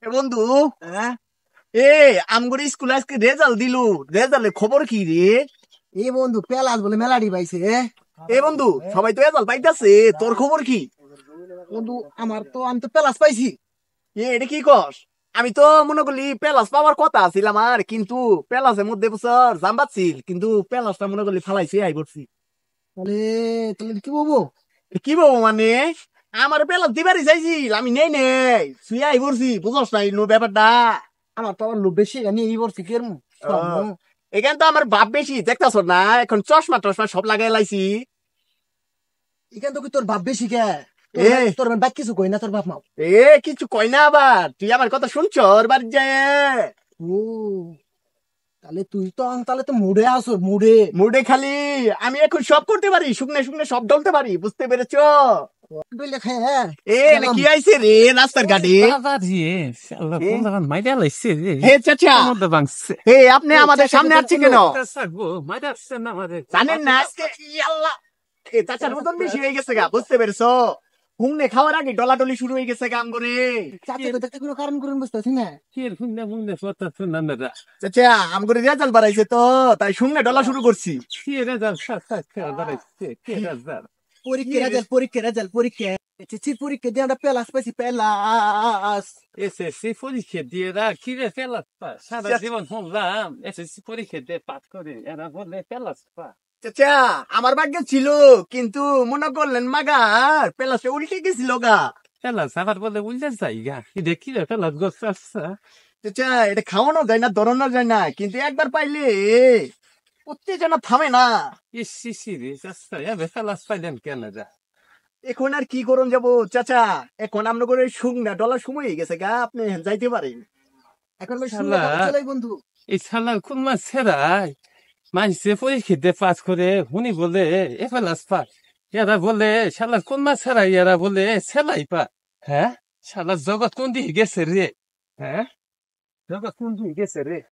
এ বন্ধু, হ্যাঁ। এ আমগরে স্কুল আজকে রেজাল্ট দিলু। রেজাল্টের খবর কি রে? এই বন্ধু পেলাস বলে মেলাডি পাইছে। এ বন্ধু, সবাই তো রেজাল্ট পাইতাছে, তোর খবর কি? বন্ধু আমি তো পেলাস পাইছি। এটা কি কস? আমি তো মনে করলি পেলাস পাওয়ার কথা আছিল আমার, কিন্তু পেলাসের মধ্যে বছর জাম্বাছিল, কিন্তু পেলাসটা মনে করলি ফালাইছে আই পড়ছি। তাহলে তাহলে কি বলবো? কি বলবো মানে, আমার পেলাস দিবারই চাইছিল, আমি নেই শুয়ে আই পড়ছি, বুঝস নাই নো ব্যাপারটা। আমার তো আবার লোভ বেশি গানি এই বলছি কি আহ, এখানে তো আমার ভাব বেশি দেখতাছ না, এখন চশমা টশমা সব লাগাই লাইছি। এখান তো কি তোর বাপ বেশি কে? এ তোর বাপ কিছু কই না তোর বাপ মাও। কিছু কই না, আবার তুই আমার কথা শুনছ ওর বাড়ি যায়? ও, তাহলে তো মুডে আসো মুডে। মুডে খালি আমি এখন সব করতে পারি, শুকনে শুকনে সব ডলতে পারি, বুঝতে পেরেছ? বইলে খায় না গেলাম। কি আইছে রে রাস্তার ঘাটে? বাবা রে, শালা এ পোলাপান মাইরা লাইছে রে। হে চাচা, কোমরটা ভাঙছে। আপনি এ আমাদের চাচা সামনে চাচা আসছে কেন? কেন? চাচা গো, মাইরা আসছে না আমারে। জানেন না আজকে আল্লাহ, চাচার ওজন বেশি হয়ে গেছে গা, বুঝতে পেরেছো? হুমনে খাওয়ার আগে ডলাডলি শুরু হয়ে গেছে গাম করে। চাচা তো দেখতে কোনো কারণ করুন বুঝতেছি না। কির হুন্না মুন্না কথা শুনলাম না রা। চাচা আম করে রেজাল্ট বাড়াইছে তো, তাই শুনে ডলা শুরু করছি। কি রেজাল্ট খেলা দাঁড়াইছে, কি রেজাল্ট? পরীক্ষা চিঠির পরীক্ষা দিয়ে আমরা পেলাস পাইছি পেলাস। এসএসসি পরীক্ষা দিয়ে রা, কি রে পেলাস পা? সারা জীবন শুনলাম এসএসসি পরীক্ষা দিয়ে পাস করে এরা বলে পেলাস পা। চাচা আমার ভাগ্যে ছিল, কিন্তু মনে করলেন মাগার পেলাসে উল্টে গেছিল গা। পেলাস আবার বলে উল্টে যাই গা, কি রে কি রে পেলাস গোছ আসছে। চাচা এটা খাওয়ানো যায় না, ধরানো যায় না, কিন্তু একবার পাইলে উত্তেজনা থামে না। ইস সি রে চাচা, এবে পেলাস পাইলেন কেন রা? এখন আর কি করুন যাব চাচা, এখন আমরা করে শুকনা ডলার সময় হয়ে গেছে গা, আপনি যাইতে পারেন। এখন ভাই শুনে শালা, ডলা চলাই বন্ধু। এই শালার কোন মাছ ছেড়াই মানুষে পরীক্ষা দিয়ে পাস করে হুনি বলে এ পেলাস পা। এরা বলে শালার কোন মাছ ছাড়াই, এরা বলে সেলাই পা। হ্যাঁ, শালার জগৎ কোন দিকে গেছে রে? হ্যাঁ, জগৎ কোন দিকে গেছে রে?